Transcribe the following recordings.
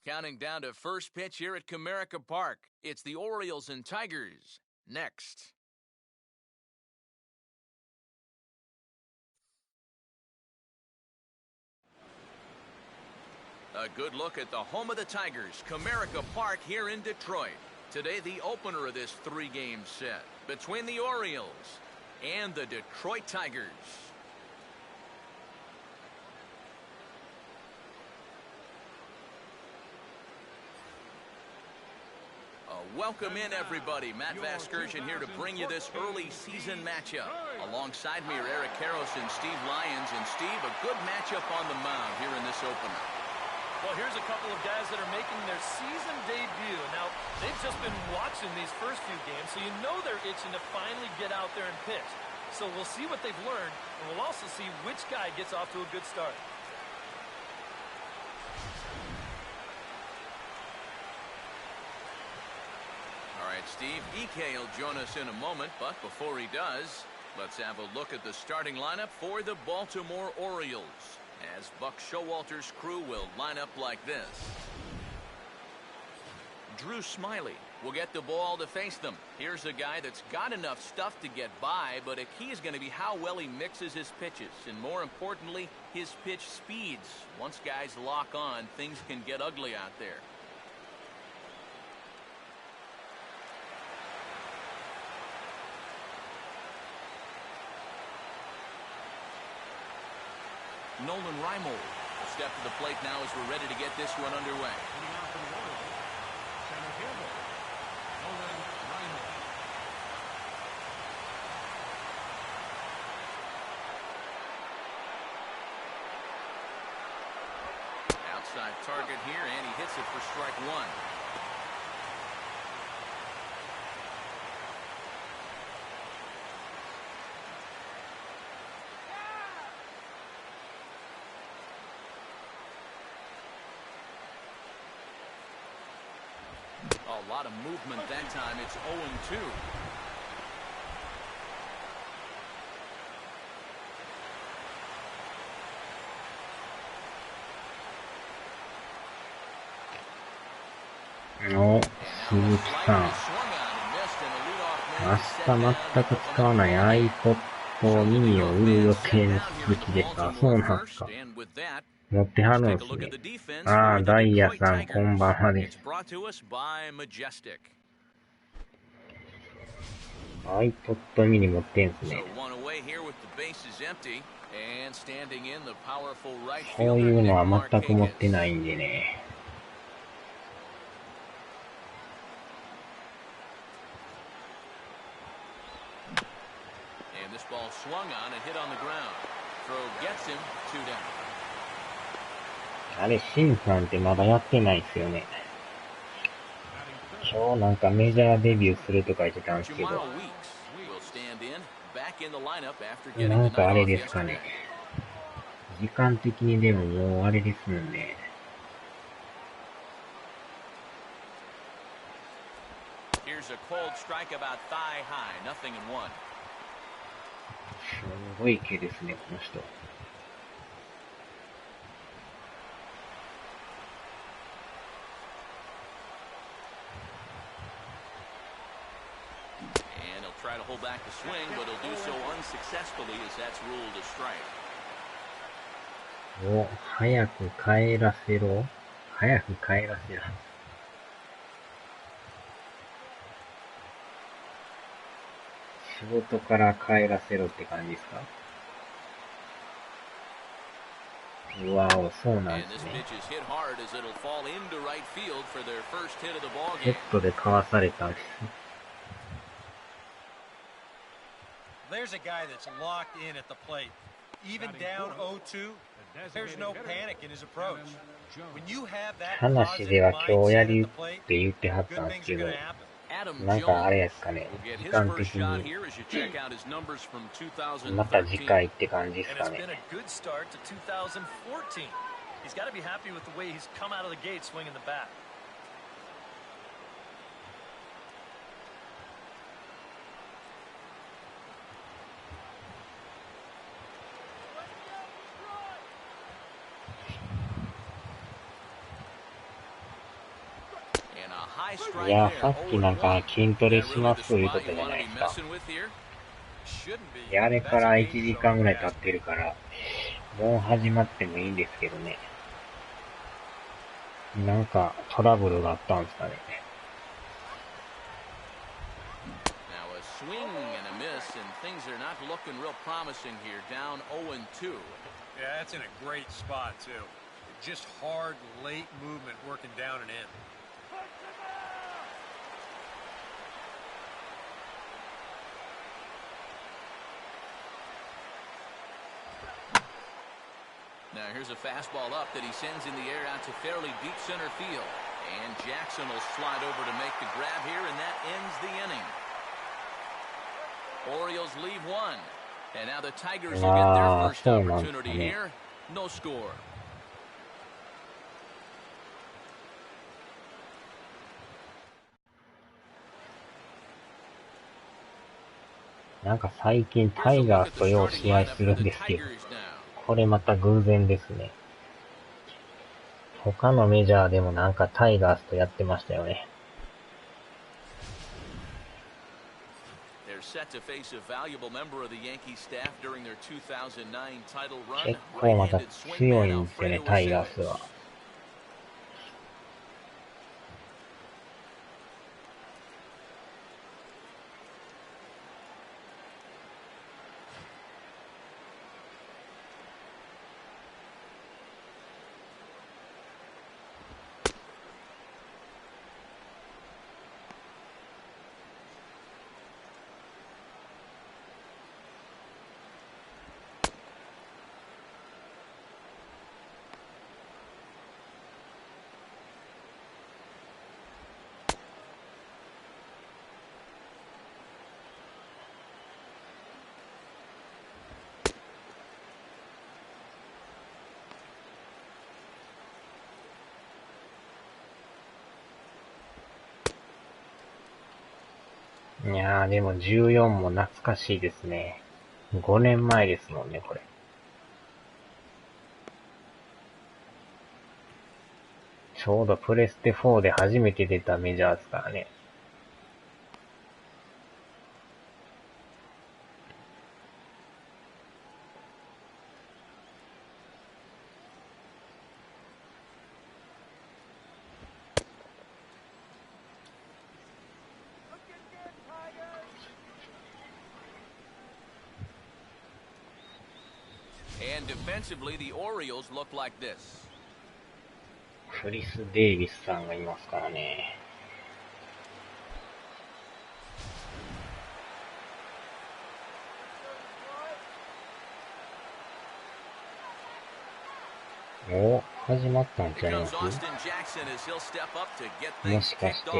Counting down to first pitch here at Comerica Park. It's the Orioles and Tigers. Next. A good look at the home of the Tigers, Comerica Park here in Detroit. Today, the opener of this three-game set between the Orioles and the Detroit Tigers. Welcome in, everybody. Matt Vasgersian here to bring you this early season matchup. Alongside me are Eric Karros and Steve Lyons. And Steve, a good matchup on the mound here in this opener. Well, here's a couple of guys that are making their season debut. Now, they've just been watching these first few games, so you know they're itching to finally get out there and pitch. So we'll see what they've learned, and we'll also see which guy gets off to a good start. All right, Steve, EK will join us in a moment, but before he does, let's have a look at the starting lineup for the Baltimore Orioles, as Buck Showalter's crew will line up like this. Drew Smyly will get the ball to face them. Here's a guy that's got enough stuff to get by, but a key is going to be how well he mixes his pitches, and more importantly, his pitch speeds. Once guys lock on, things can get ugly out there. Nolan Reimold will step to the plate now as we're ready to get this one underway. Outside target here, and he hits it for strike one. A lot of movement that time. It's 0-2.お、鈴木さん。明日全く使わない iPod ミニを売る予定の鈴木ですか？そうなんですか。持ってはるんですね。ああ、ダイヤさん、こんばんはです。iPod ミニ持ってんすね。こういうのは全く持ってないんでね。あれ、シンさんってまだやってないっすよね。今日なんかメジャーデビューするとか言ってたんですけど。なんかあれですかね。時間的にでももうあれですもんね。すごい毛ですね、この人。Try to hold back the swing, but he'll do so unsuccessfully as that's ruled a strike. お、早く帰らせろ。早く帰らせろ。仕事から帰らせろって感じですか？うわお、そうなんですね。ヘッドでかわされたんです。There's a guy that's locked in at the plate. Even down 0-2, there's no panic in his approach. When you have that 話では今日やりって言ってはったんですけど、なんかあれですかね、時間的に、また次回って感じですかね。He's got to be happy with the way he's come out of the gate swinging the bat. high い strike や、 there. さっきなんか筋トレしますいうこと Spot じ you ゃ want な to い be ですか。 messing with here? Shouldn't be. いや、あれ That's か a ら1 danger 時 zone 間 for ぐらい経っ guys. てるから、もう始まってもいいんですけどね。なんかトラブルがあったんですかね。Now a swing and a miss, and things are not looking real promising here. Down 0-2. Yeah, that's in a great spot, too. Just hard, late movement working down and in. Now here's a fastball up that he sends in the air out to fairly deep center field. And Jackson will slide over to make the grab here, and that ends the inning. Orioles leave one. And now the Tigers will get their first opportunity here. No score. なんか最近タイガースとよう試合するんですけど、これまた偶然ですね。他のメジャーでもなんかタイガースとやってましたよね。結構また強いんですよね、タイガースは。いやーでも14も懐かしいですね。5年前ですもんね、これ。ちょうどプレステ4で初めて出たメジャーですからね。And defensively, the Orioles look like this. クリス・デイビスさんがいますからね。お、始まったんちゃいます？もしかして。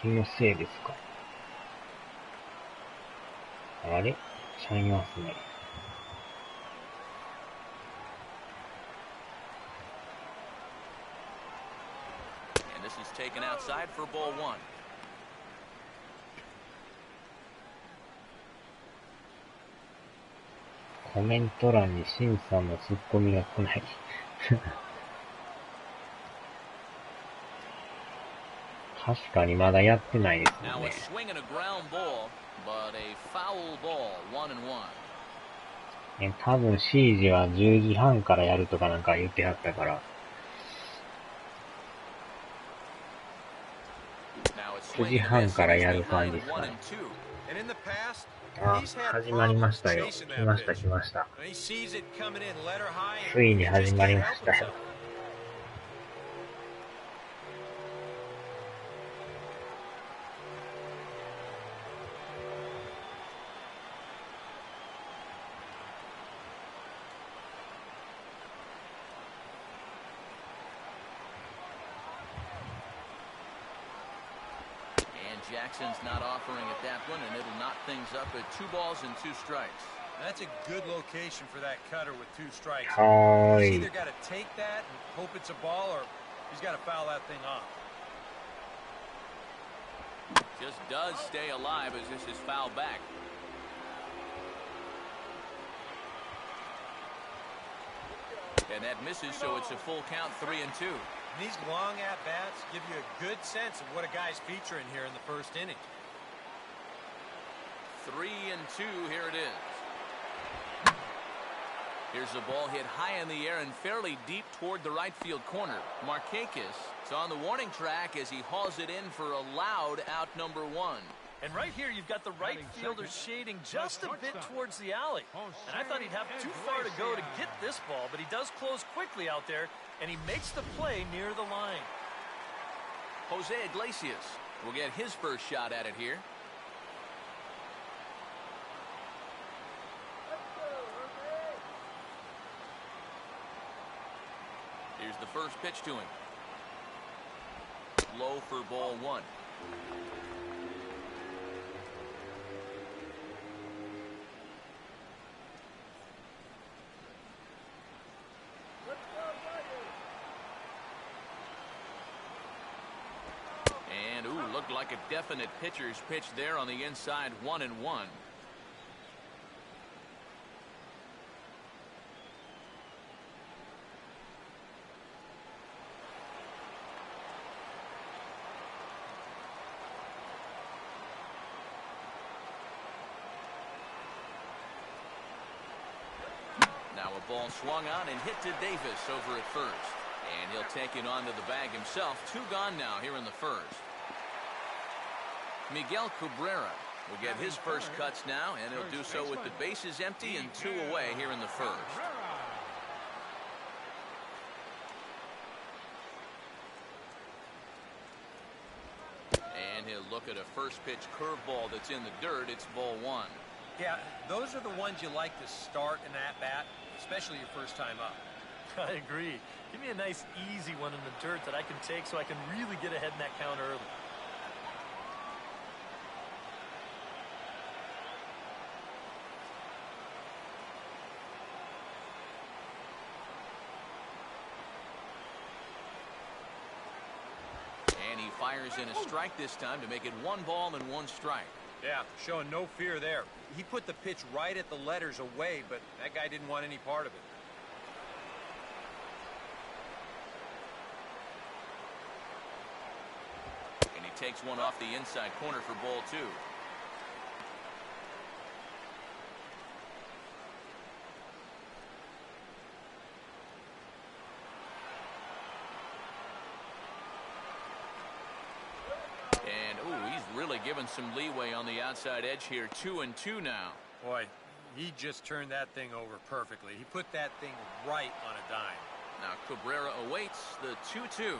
気のせいですか。あれ？ちゃいますね。This is taken outside for ball one. コメント欄にシンさんのツッコミが来ない。確かにまだやってないですよね。多分 C 時は10時半からやるとかなんか言ってはったから。9時半からやる感じですかね。あ、始まりましたよ。来ました来ました。ついに始まりましたよ。Jackson's not offering at that one, and it'll knock things up at 2 balls and 2 strikes. That's a good location for that cutter with 2 strikes. He's either got to take that and hope it's a ball, or he's got to foul that thing off. Just does stay alive as this is fouled back. And that misses, so it's a full count, 3-2. These long at-bats give you a good sense of what a guy's featuring here in the first inning. 3-2, here it is. Here's the ball hit high in the air and fairly deep toward the right field corner. Markakis is on the warning track as he hauls it in for a loud out number 1. And right here, you've got the right fielder shading just a bit towards the alley. And I thought he'd have too far to go to get this ball, but he does close quickly out there, and he makes the play near the line. Jose Iglesias will get his first shot at it here. Here's the first pitch to him. Low for ball 1. And, looked like a definite pitcher's pitch there on the inside, 1-1. Now a ball swung on and hit to Davis over at first. And he'll take it onto the bag himself. 2 gone now here in the first. Miguel Cabrera will get his first cuts now, and he'll do so with the bases empty and 2 away here in the first. And he'll look at a first pitch curveball that's in the dirt. It's ball 1. Yeah, those are the ones you like to start an at-bat, especially your first time up. I agree. Give me a nice, easy one in the dirt that I can take so I can really get ahead in that count early. And he fires in a strike this time to make it 1 ball and 1 strike. Yeah, showing no fear there. He put the pitch right at the letters away, but that guy didn't want any part of it. And he takes one off the inside corner for ball 2. Really given some leeway on the outside edge here. 2-2 now. Boy, he just turned that thing over perfectly. He put that thing right on a dime. Now Cabrera awaits the 2-2.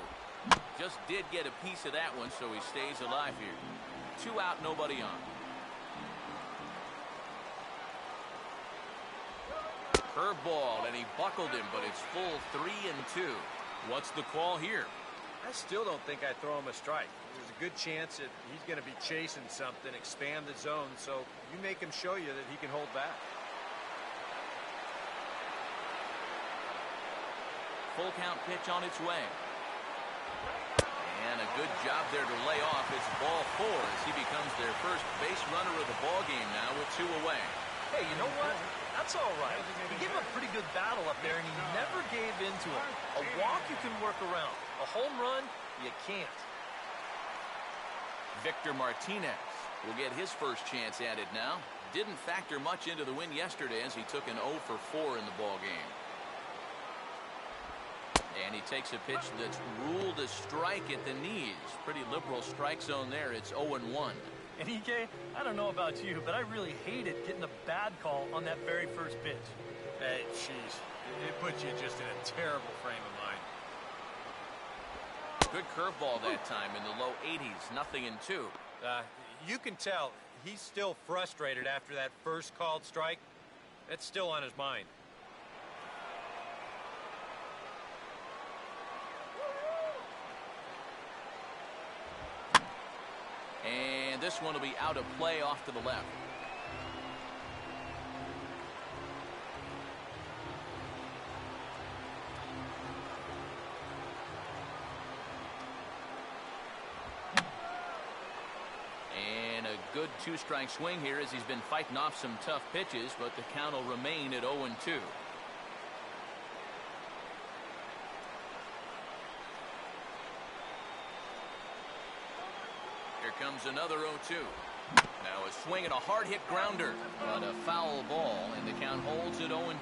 Just did get a piece of that one, so he stays alive here. 2 out, nobody on. Curveball, and he buckled him, but it's full 3-2. What's the call here? I still don't think I'd throw him a strike. There's a good chance that he's going to be chasing something, expand the zone, so you make him show you that he can hold back. Full count pitch on its way. And a good job there to lay off. It's ball 4 as he becomes their first base runner of the ball game now with 2 away. Hey, you know what? That's all right. He gave him a pretty good battle up there, and he never gave in to him. A walk you can work around. A home run, you can't. Victor Martinez will get his first chance at it now. Didn't factor much into the win yesterday as he took an 0 for 4 in the ball game. And he takes a pitch that's ruled a strike at the knees. Pretty liberal strike zone there. It's 0-1. And EK, I don't know about you, but I really hated getting a bad call on that very first pitch. Hey, jeez. It puts you just in a terrible frame of mind. Good curveball that time in the low 80s. 0-2. You can tell he's still frustrated after that first called strike. That's still on his mind. And this one will be out of play off to the left. good two-strike swing here as he's been fighting off some tough pitches, but the count will remain at 0-2. Here comes another 0-2. Now a swing and a hard-hit grounder, but a foul ball, and the count holds at 0-2.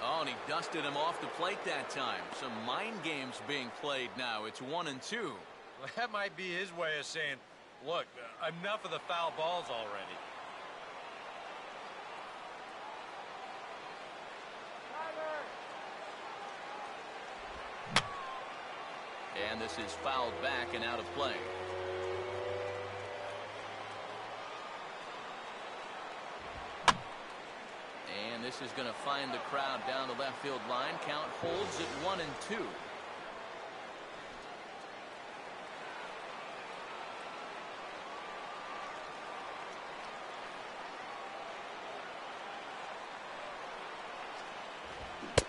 Oh, and he dusted him off the plate that time. Some mind games being played now. It's 1-2. Well, that might be his way of saying, look, enough of the foul balls already. And this is fouled back and out of play. And this is going to find the crowd down the left field line. Count holds at 1-2.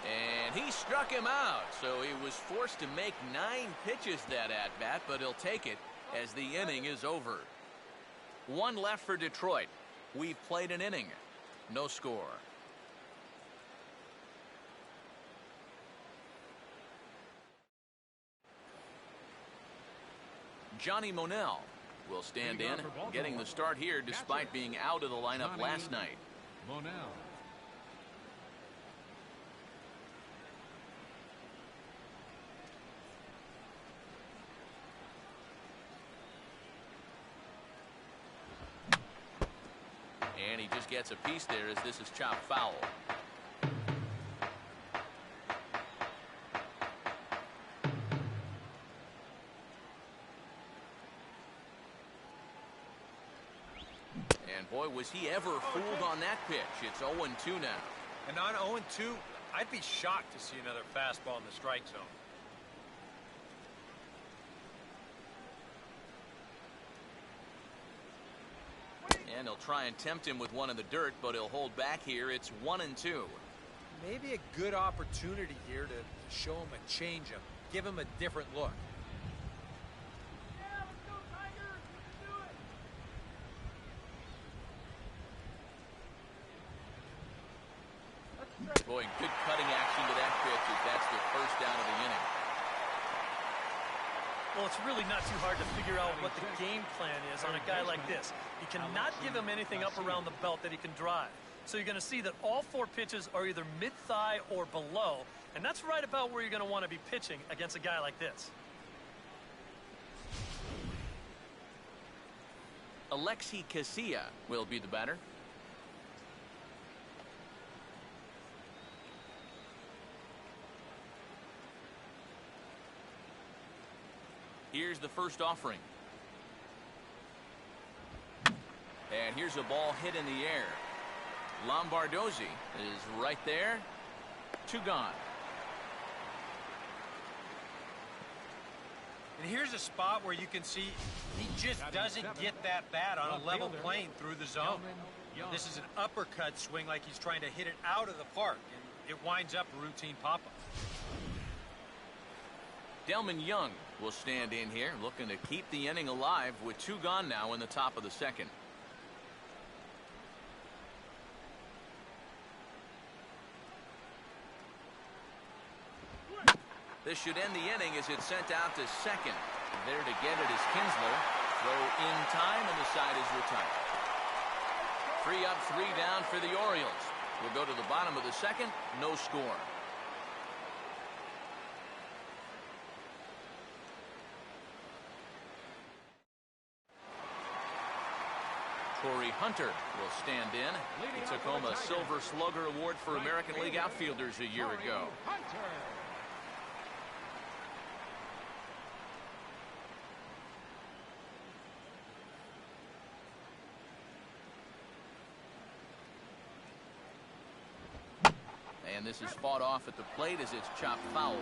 And he struck him out, so he was forced to make 9 pitches that at-bat, but he'll take it as the inning is over. 1 left for Detroit. We've played an inning. No score. Johnny Monell will stand in, getting the start here despite being out of the lineup last night. Monell. And he just gets a piece there as this is chopped foul. And boy, was he ever fooled on that pitch. It's 0-2 now. And on 0-2, I'd be shocked to see another fastball in the strike zone. And he'll try and tempt him with one in the dirt, but he'll hold back here. It's 1-2. Maybe a good opportunity here to show him a changeup, give him a different look. Boy, good cutting action to that pitch as that's the first out of the inning. Well, it's really not too hard to figure out what the game plan is on a guy like this. You cannot give him anything up around the belt that he can drive. So you're going to see that all 4 pitches are either mid-thigh or below, and that's right about where you're going to want to be pitching against a guy like this. Alexi Casilla will be the batter. Here's the first offering. And here's a ball hit in the air. Lombardozzi is right there. 2 gone. And here's a spot where you can see he just doesn't get that bat on a level plane through the zone. This is an uppercut swing like he's trying to hit it out of the park, and it winds up a routine pop-up. Delman Young will stand in here, looking to keep the inning alive with 2 gone now in the top of the second. This should end the inning as it's sent out to second. There to get it is Kinsler. Throw in time, and the side is retired. 3 up, 3 down for the Orioles. We'll go to the bottom of the second. No score. Corey Hunter will stand in. He took home a Silver Slugger Award for American League outfielders a year ago. And this is fought off at the plate as it's chopped foul.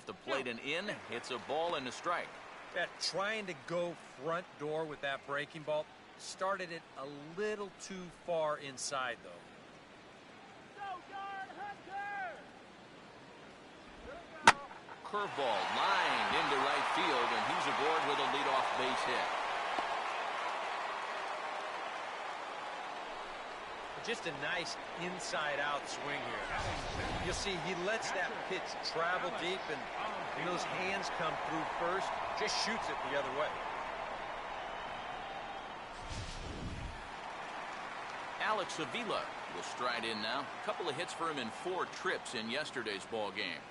off the plate and in. It's a ball and a strike. Yeah, trying to go front door with that breaking ball started it a little too far inside, though. Curveball lined into right field, and he's aboard with a leadoff base hit. Just a nice inside-out swing here. You'll see he lets that pitch travel deep, and those hands come through first, just shoots it the other way. Alex Avila will stride in now. A couple of hits for him in 4 trips in yesterday's ball game.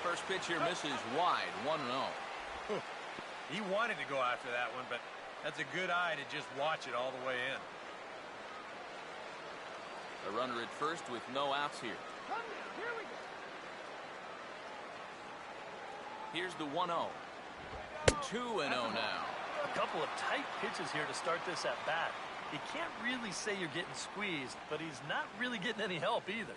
First pitch here misses wide, 1-0. He wanted to go after that one, but that's a good eye to just watch it all the way in. A runner at first with no outs here. Here's the 1-0. 2-0 now. A couple of tight pitches here to start this at bat. You can't really say you're getting squeezed, but he's not really getting any help either.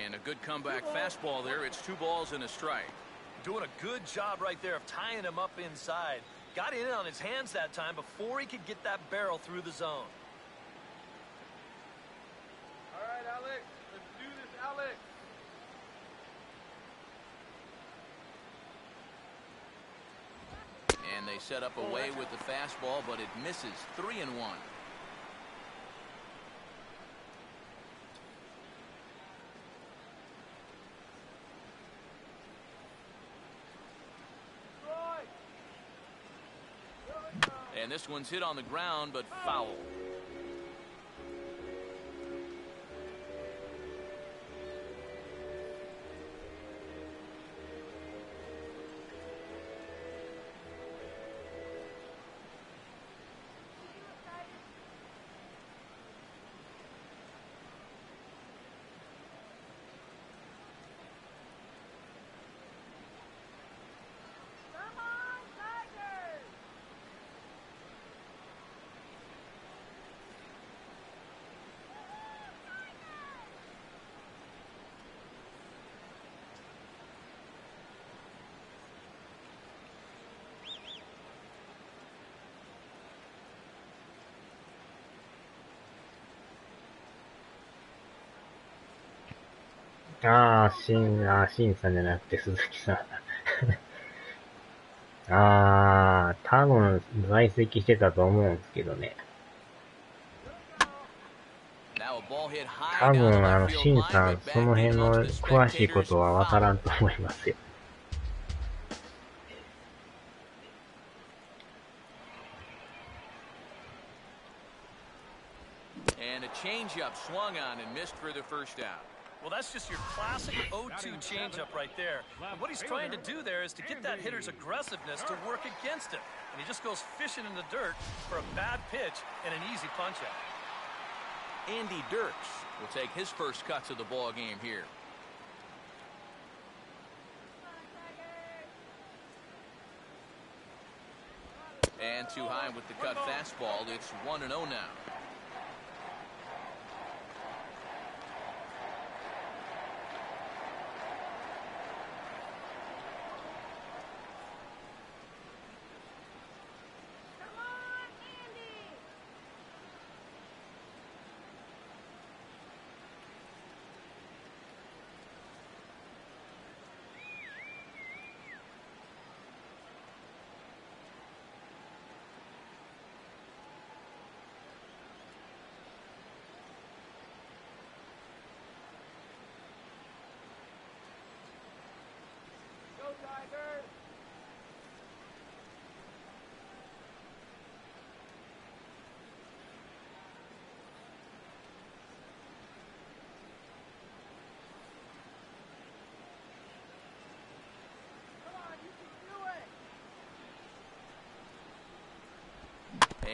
And a good comeback fastball there. It's 2 balls and a strike. Doing a good job right there of tying him up inside. Got in on his hands that time before he could get that barrel through the zone. All right, Alex. Let's do this, Alex. And they set up away with the fastball, but it misses. 3-1. And this one's hit on the ground, but foul.シンさんじゃなくて鈴木さん。多分在籍してたと思うんですけどね。多分シンさん、その辺の詳しいことはわからんと思いますよ。And a changeup swung on and missed for the first out. Well, that's just your classic 0-2 changeup right there. And what he's trying to do there is to get that hitter's aggressiveness to work against him. And he just goes fishing in the dirt for a bad pitch and an easy punch-out. Andy Dirks will take his first cuts of the ball game here. And too high with the cut fastball. It's 1-0 now.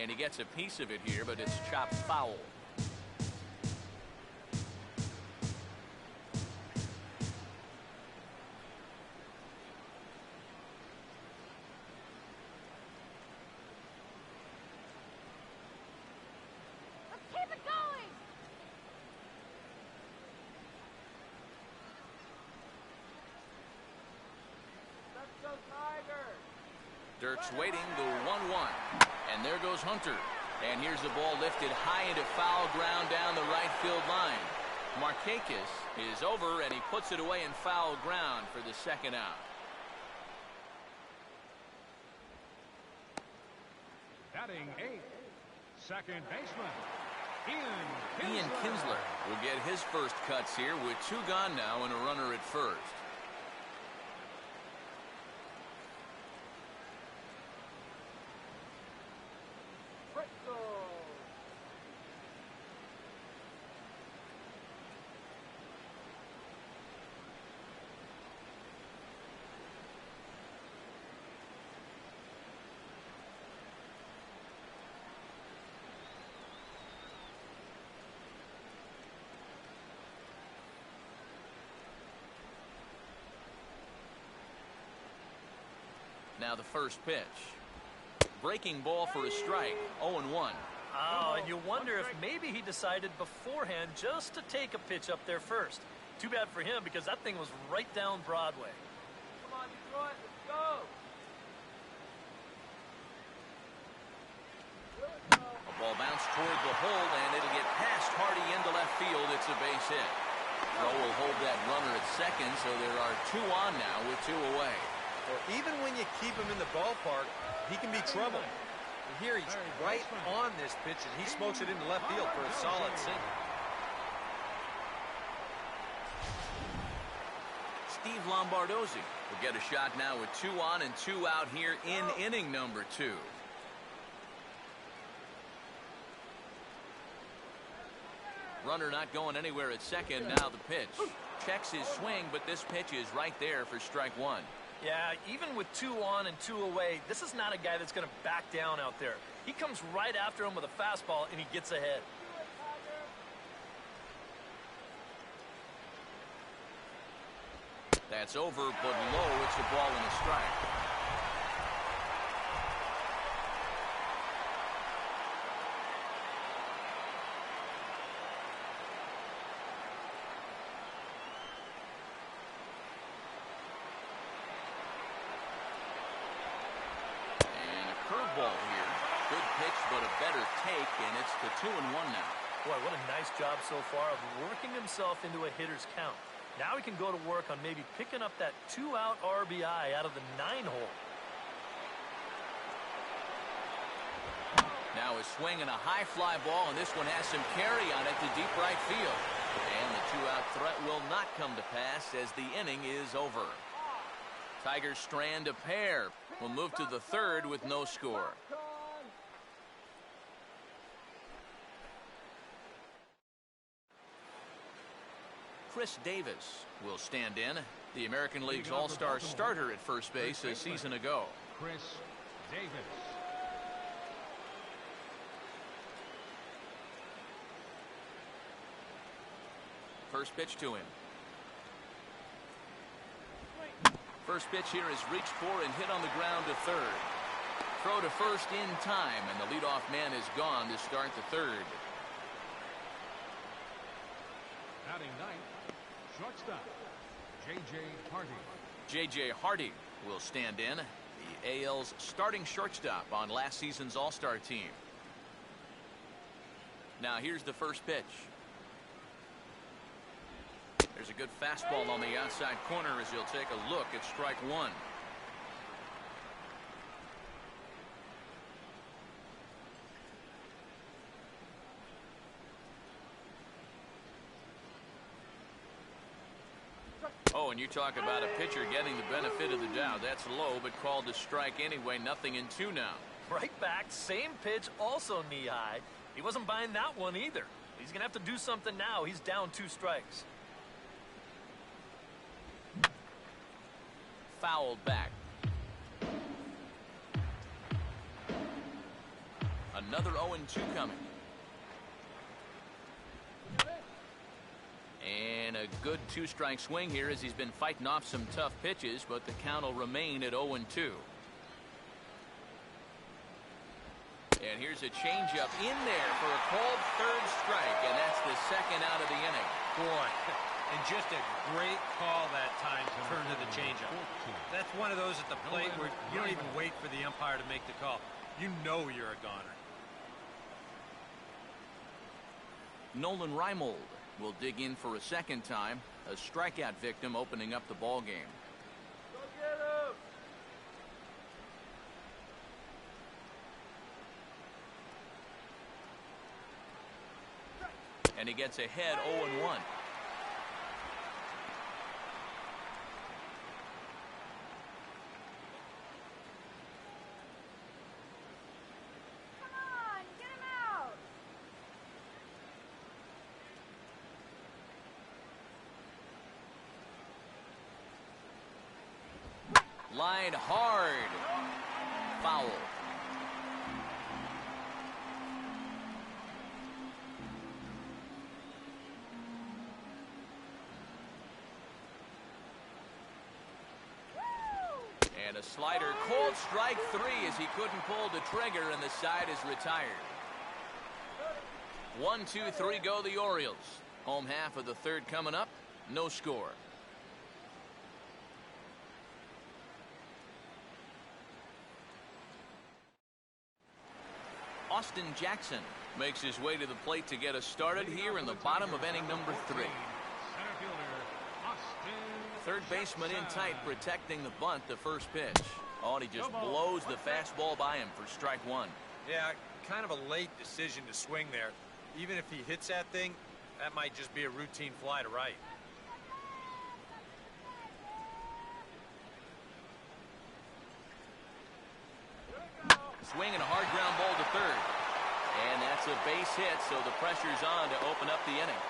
And he gets a piece of it here, but it's chopped foul. Dirk's waiting, the 1-1. And there goes Hunter. And here's the ball lifted high into foul ground down the right field line. Markakis is over, and he puts it away in foul ground for the second out. Batting 8th, second baseman, Ian Kinsler will get his first cuts here with 2 gone now and a runner at first. Now the first pitch. Breaking ball for a strike. 0-1. Oh, and you wonder if maybe he decided beforehand just to take a pitch up there first. Too bad for him because that thing was right down Broadway. Come on, Detroit, let's go. A ball bounced toward the hole, and it'll get past Hardy into left field. It's a base hit. Throw will hold that runner at second, so there are 2 on now with 2 away. Well, even when you keep him in the ballpark, he can be trouble. And here he's right on this pitch, and he smokes it into left field for a solid single. Steve Lombardozzi will get a shot now with 2 on and 2 out here in inning number 2. Runner not going anywhere at second. Now the pitch. Checks his swing, but this pitch is right there for strike 1. Yeah, even with 2 on and 2 away, this is not a guy that's going to back down out there. He comes right after him with a fastball, and he gets ahead. That's over, but low. It's a ball and a strike. Curveball here. Good pitch, but a better take, and it's the 2-1 now. Boy, what a nice job so far of working himself into a hitter's count. Now he can go to work on maybe picking up that 2-out RBI out of the 9-hole. Now a swing and a high fly ball, and this one has some carry on it to deep right field. And the 2-out threat will not come to pass as the inning is over. Tigers strand a pair. We'll move to the 3rd with no score. Chris Davis will stand in. The American League's all-star starter at first base a season ago. Chris Davis. First pitch to him. First pitch here is reached for and hit on the ground to 3rd. Throw to first in time, and the leadoff man is gone to start the 3rd. Batting 9th, shortstop, J.J. Hardy. J.J. Hardy will stand in. The AL's starting shortstop on last season's all-star team. Now here's the first pitch. There's a good fastball on the outside corner as he'll take a look at strike 1. Oh, and you talk about a pitcher getting the benefit of the doubt. That's low, but called to strike anyway. Nothing in 2 now. Right back, same pitch, also knee-high. He wasn't buying that one either. He's going to have to do something now. He's down 2 strikes. Fouled back. A Another 0-2 coming. And a good two-strike swing here as he's been fighting off some tough pitches, but the count will remain at 0-2. And here's a changeup in there for a called third strike, and that's the second out of the inning. Boy, and just a great call that time to turn to the changeup. That's one of those at the plate where you don't even wait for the umpire to make the call. You know you're a goner. Nolan Reimold will dig in for a second time, a strikeout victim opening up the ball game. Go get him! And he gets ahead 0-1. Line hard. Foul. And a slider, called strike 3 as he couldn't pull the trigger, and the side is retired. 1-2-3 go the Orioles. Home half of the third coming up. No score. Austin Jackson makes his way to the plate to get us started here in the bottom of inning number 3. Third baseman in tight, protecting the bunt, the first pitch. Oh, and he just blows the fastball by him for strike 1. Yeah, kind of a late decision to swing there. Even if he hits that thing, that might just be a routine fly to right. Swing and a hard ground ball to third. And that's a base hit, so the pressure's on to open up the inning.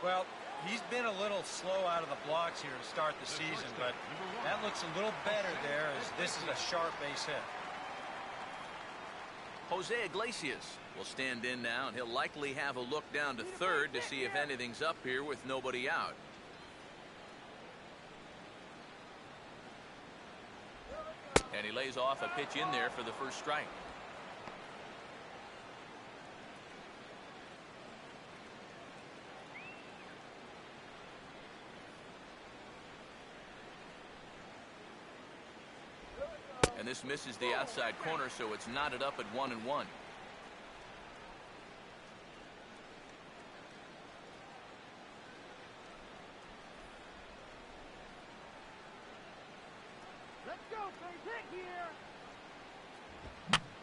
Well, he's been a little slow out of the blocks here to start the season, but that looks a little better there as this is a sharp base hit. Jose Iglesias will stand in now, and he'll likely have a look down to third to see if anything's up here with nobody out. And he lays off a pitch in there for the first strike. And this misses the outside corner, so it's knotted up at 1-1.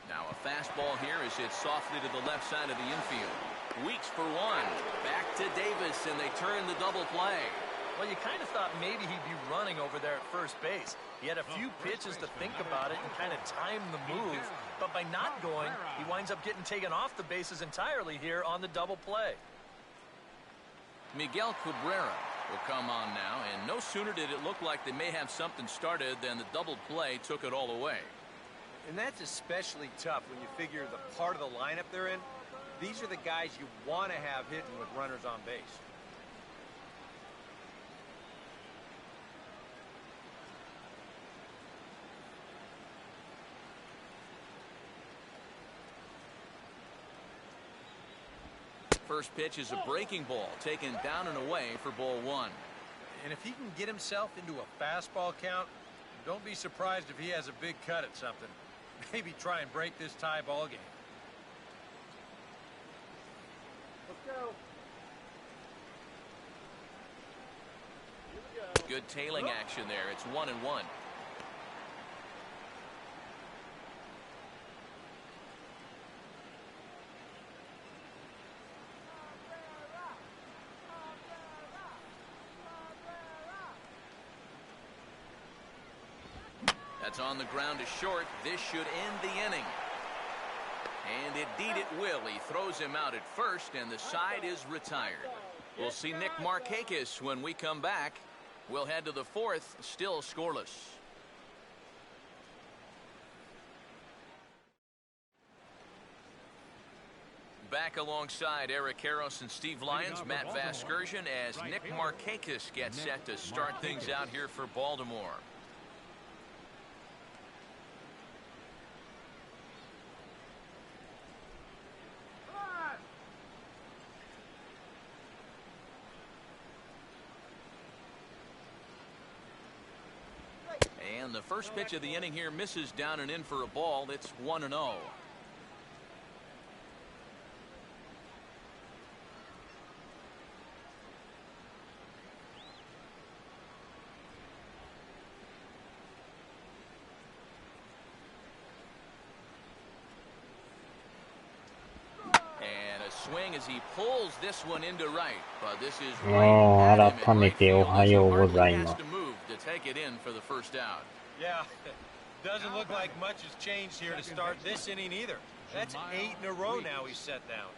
Now a fastball here is hit softly to the left side of the infield. Weeks for one. Back to Davis, and they turn the double play. Well, you kind of thought maybe he'd be running over there at first base. He had a few pitches to think about it and kind of time the move. But by not going, he winds up getting taken off the bases entirely here on the double play. Miguel Cabrera will come on now, and no sooner did it look like they may have something started than the double play took it all away. And that's especially tough when you figure the part of the lineup they're in. These are the guys you want to have hitting with runners on base. First pitch is a breaking ball, taken down and away for ball 1. And if he can get himself into a fastball count, don't be surprised if he has a big cut at something. Maybe try and break this tie ball game. Let's go. Here we go. Good tailing action there. It's 1-1. That's on the ground to short. This should end the inning. And indeed it will. He throws him out at first, and the side is retired. We'll see Nick Markakis when we come back. We'll head to the fourth, still scoreless. back alongside Eric Karros and Steve Lyons, Matt Vasgersian, as Nick Markakis gets set to start things out here for Baltimore. And the first pitch of the inning here misses down and in for a ball. It's 1-0. Swing as he pulls this one into right, but this is right at him in right field. Has to move to take it in for the first out. Yeah, doesn't look like much has changed here to start this inning either. That's 8 in a row now he's set down.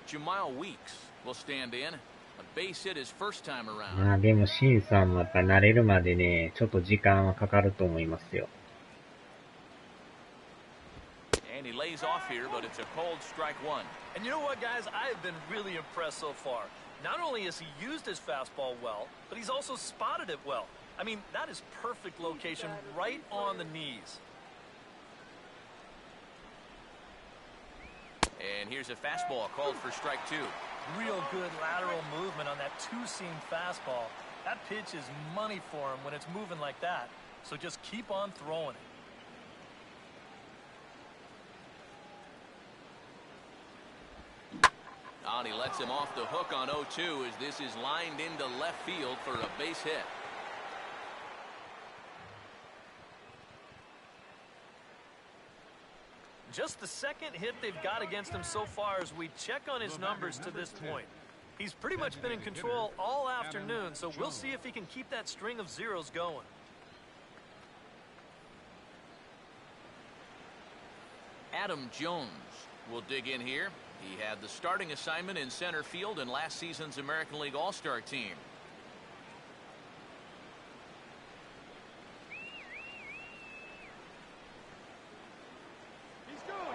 Jamal Weeks will stand in. A base hit his first time around. まあでもシンさんもやっぱ慣れるまでね、ちょっと時間はかかると思いますよ。And he lays off here, but it's a cold strike one. And you know what, guys? I have been really impressed so far. Not only has he used his fastball well, but he's also spotted it well. I mean, that is perfect location right on the knees. And here's a fastball called for strike two. Real good lateral movement on that two-seam fastball. That pitch is money for him when it's moving like that. So just keep on throwing it. And he lets him off the hook on 0-2 as this is lined into left field for a base hit. Just the second hit they've got against him so far as we check on his numbers to this point. He's pretty much been in control all afternoon, so we'll see if he can keep that string of zeros going. Adam Jones will dig in here. He had the starting assignment in center field in last season's American League All-Star team.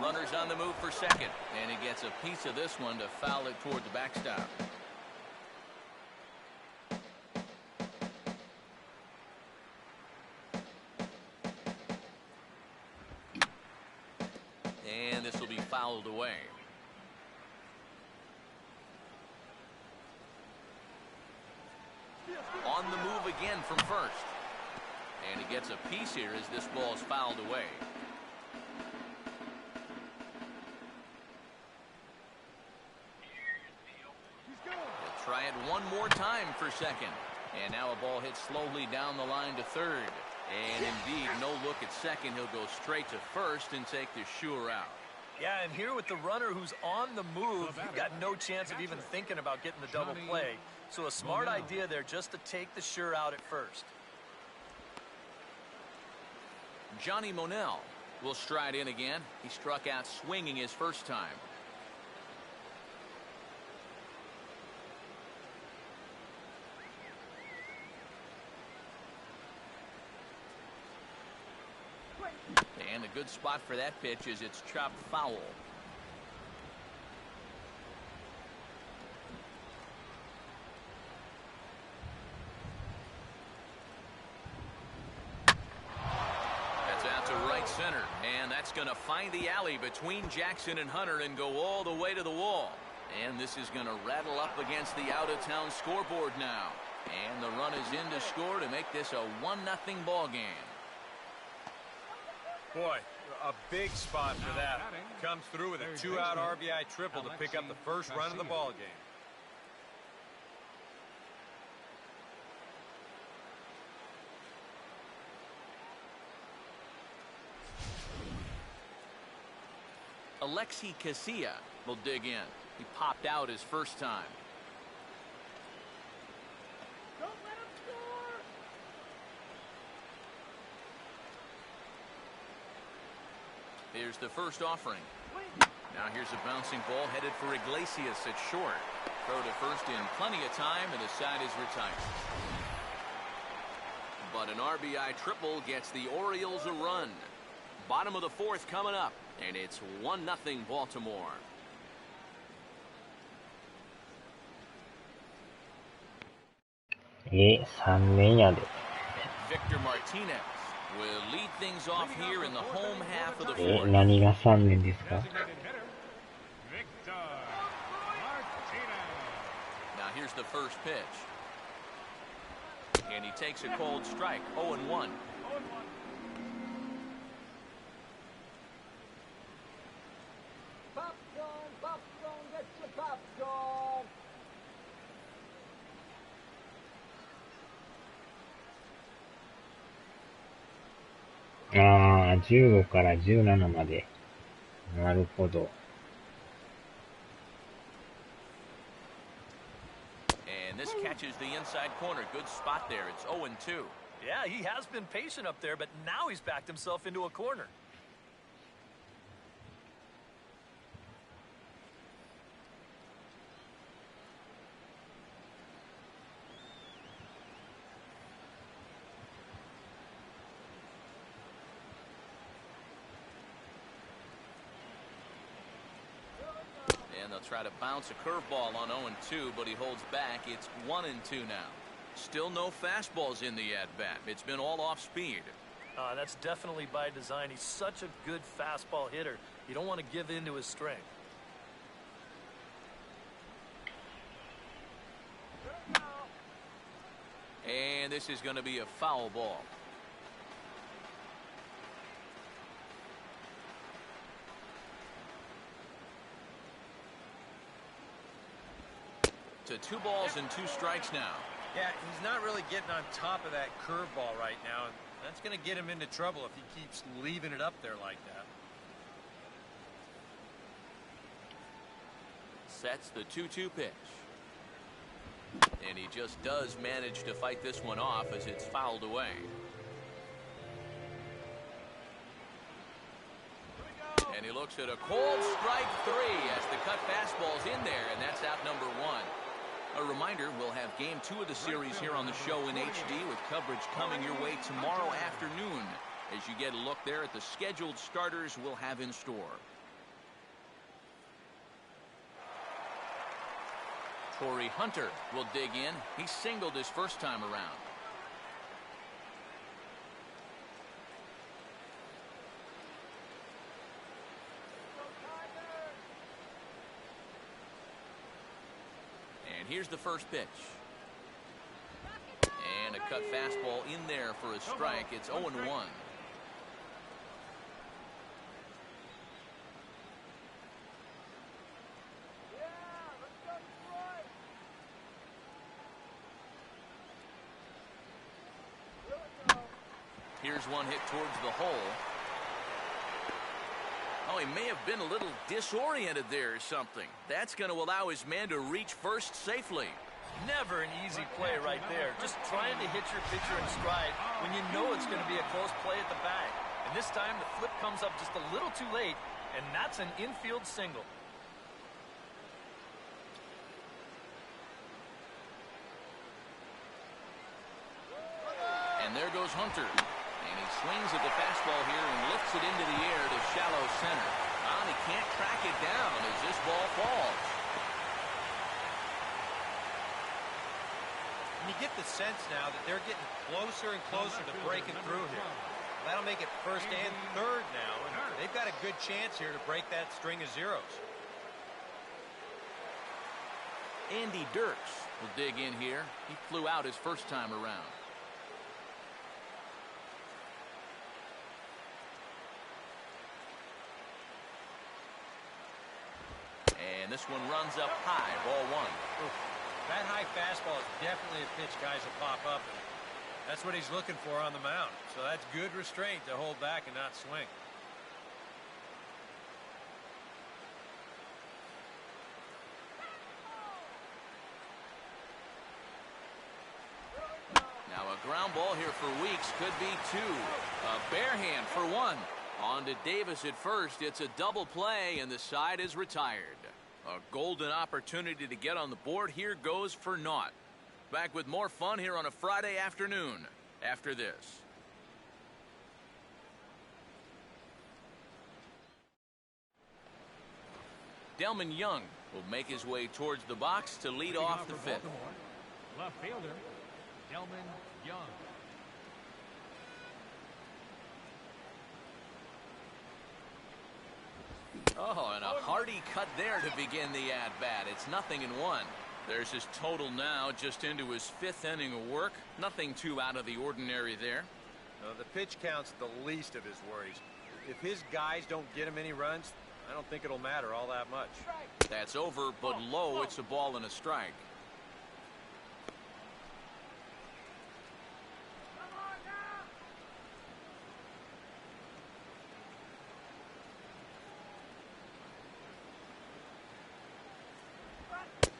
Runners on the move for second, and he gets a piece of this one to foul it toward the backstop. And this will be fouled away. On the move again from first. And he gets a piece here as this ball is fouled away. He'll try it one more time for second. And now a ball hits slowly down the line to third. And indeed, no look at second. He'll go straight to first and take the sure out. Yeah, and here with the runner who's on the move, you've got no chance of even thinking about getting the double play. So a smart idea there just to take the sure out at first. Johnny Monell will stride in again. He struck out swinging his first time. And a good spot for that pitch is it's chopped foul. That's out to right center, and that's going to find the alley between Jackson and Hunter and go all the way to the wall. And this is going to rattle up against the out-of-town scoreboard now. And the run is in to score to make this a 1-0 ball game. Boy, a big spot for that. Comes through with a 2-out RBI triple to pick up the first run of the ball game. Alexi Casilla will dig in. He popped out his first time. Don't let him score! Here's the first offering. Now here's a bouncing ball headed for Iglesias at short. Throw to first in plenty of time, and the side is retired. But an RBI triple gets the Orioles a run. Bottom of the fourth coming up, and it's 1-0 Baltimore. 3年やで。Victor Martinez will lead things off here in the home half of the fourth. 何が3年ですか？ Designated hitter, Victor Martinez. Now here's the first pitch. And he takes a cold strike, 0-1. Popcorn, popcorn, get your popcorn. 15から17まで。なるほど。And this catches the inside corner. Good spot there. It's 0-2. Yeah, he has been patient up there, but now he's backed himself into a corner. And they'll try to bounce a curveball on 0-2, but he holds back. It's 1-2 now. Still no fastballs in the at-bat. It's been all off speed. That's definitely by design. He's such a good fastball hitter. You don't want to give in to his strength. And this is going to be a foul ball. To 2 balls and 2 strikes now. Yeah, he's not really getting on top of that curveball right now, and that's going to get him into trouble if he keeps leaving it up there like that. Sets the 2-2 pitch. And he just does manage to fight this one off as it's fouled away. And he looks at a cold strike 3 as the cut fastball's in there, and that's out number 1. A reminder, we'll have Game 2 of the series here on the show in HD with coverage coming your way tomorrow afternoon as you get a look there at the scheduled starters we'll have in store. Torrey Hunter will dig in. He singled his first time around. Here's the first pitch. And a cut fastball in there for a strike. It's 0-1. Here's one hit towards the hole. Oh, he may have been a little disoriented there or something. That's going to allow his man to reach first safely. Never an easy play right there. Just trying to hit your pitcher in stride when you know it's going to be a close play at the bag. And this time the flip comes up just a little too late, and that's an infield single. And there goes Hunter. And he swings at the fastball here and lifts it into the air to shallow center. And he can't track it down as this ball falls. And you get the sense now that they're getting closer and closer to breaking through here. That'll make it first and third now, and they've got a good chance here to break that string of zeros. Andy Dirks will dig in here. He flew out his first time around. And this one runs up high, ball 1. That high fastball is definitely a pitch guys will pop up, and that's what he's looking for on the mound. So that's good restraint to hold back and not swing. Now a ground ball here for Weeks could be 2. A bare hand for 1. On to Davis at first. It's a double play, and the side is retired. A golden opportunity to get on the board here goes for naught. Back with more fun here on a Friday afternoon after this. Delman Young will make his way towards the box to lead off the 5th. Left fielder, Oh, and a hearty cut there to begin the at-bat. It's 0-1. There's his total now, just into his 5th inning of work. Nothing too out of the ordinary there. The pitch count's the least of his worries. If his guys don't get him any runs, I don't think it'll matter all that much. That's over, but low. It's a ball and a strike.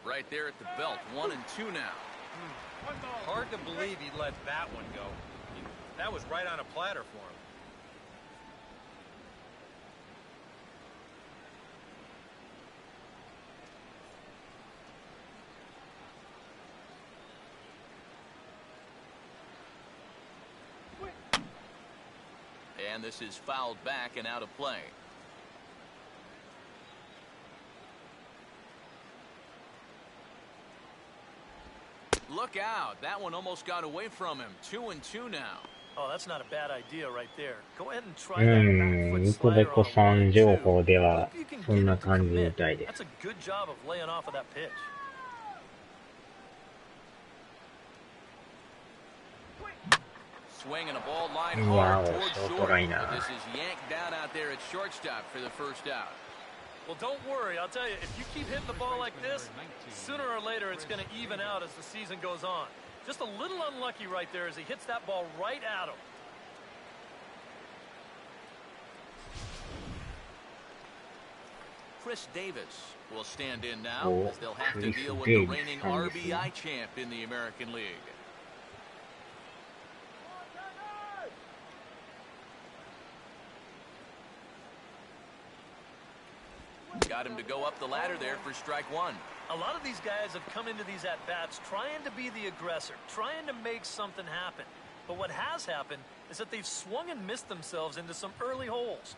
Right there at the belt. 1-2 now. Hard to believe he let that one go. That was right on a platter for him. And this is fouled back and out of play. Look out. That one almost got away from him. 2-2 now. Oh, that's not a bad idea right there. Go ahead and try that back foot ニコ slider ベコ on さん情 1-2. 報では Hope you can そん get な him to 感じみ commit. たいです。 That's a good job of laying off of that pitch. Swinging a ball line Wow, hard towards short short. liner. But this is yanked down out there at shortstop for the first out. Well, don't worry. I'll tell you, if you keep hitting the ball like this, sooner or later it's going to even out as the season goes on. Just a little unlucky right there as he hits that ball right at him. Chris Davis will stand in now Oh, as they'll have to Chris deal with the Davis reigningなんですね。 RBI champ in the American League. Got him to go up the ladder there for strike one. A lot of these guys have come into these at-bats trying to be the aggressor, trying to make something happen. But what has happened is that they've swung and missed themselves into some early holes.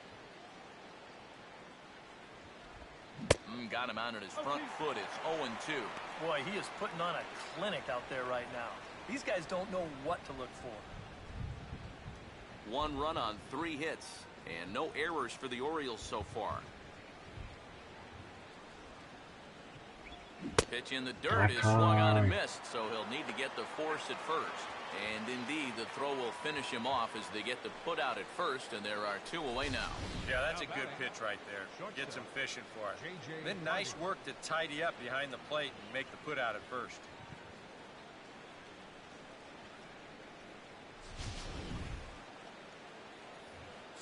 Got him out on his front foot. It's 0-2. Boy, he is putting on a clinic out there right now. These guys don't know what to look for. 1 run on 3 hits and no errors for the Orioles so far. Pitch in the dirt is swung on and missed, so he'll need to get the force at first. And indeed, the throw will finish him off as they get the put out at first, and there are 2 away now. Yeah, that's a good pitch right there. Gets him fishing for it. Then nice work to tidy up behind the plate and make the put out at first.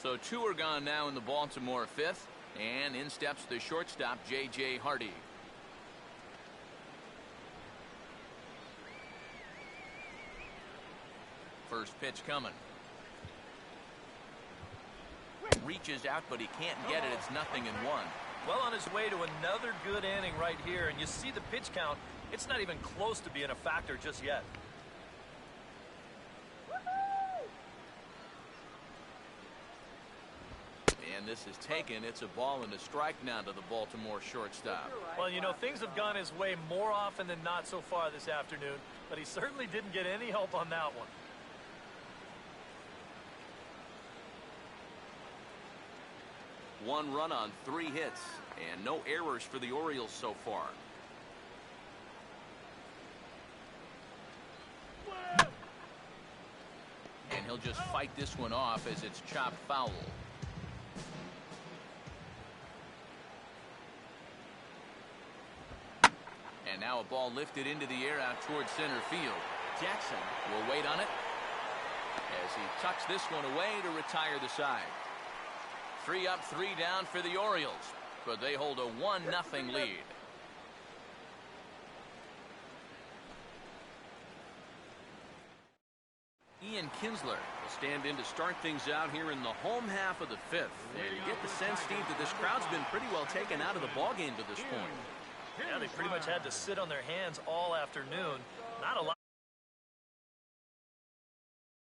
So 2 are gone now in the Baltimore 5th, and in steps the shortstop, J.J. Hardy. First pitch coming. Reaches out, but he can't get it. It's 0-1. Well, on his way to another good inning right here, and you see the pitch count. It's not even close to being a factor just yet. And this is taken. It's a ball and a strike now to the Baltimore shortstop. Well, you know, things have gone his way more often than not so far this afternoon, but he certainly didn't get any help on that one. One run on 3 hits and no errors for the Orioles so far. And he'll just fight this one off as it's chopped foul. And now a ball lifted into the air out towards center field. Jackson will wait on it as he tucks this one away to retire the side. 3 up, 3 down for the Orioles, but they hold a 1-0 lead. Ian Kinsler will stand in to start things out here in the home half of the 5th. And you get the sense, Steve, that this crowd's been pretty well taken out of the ballgame to this point. Yeah, they pretty much had to sit on their hands all afternoon. Not a lot.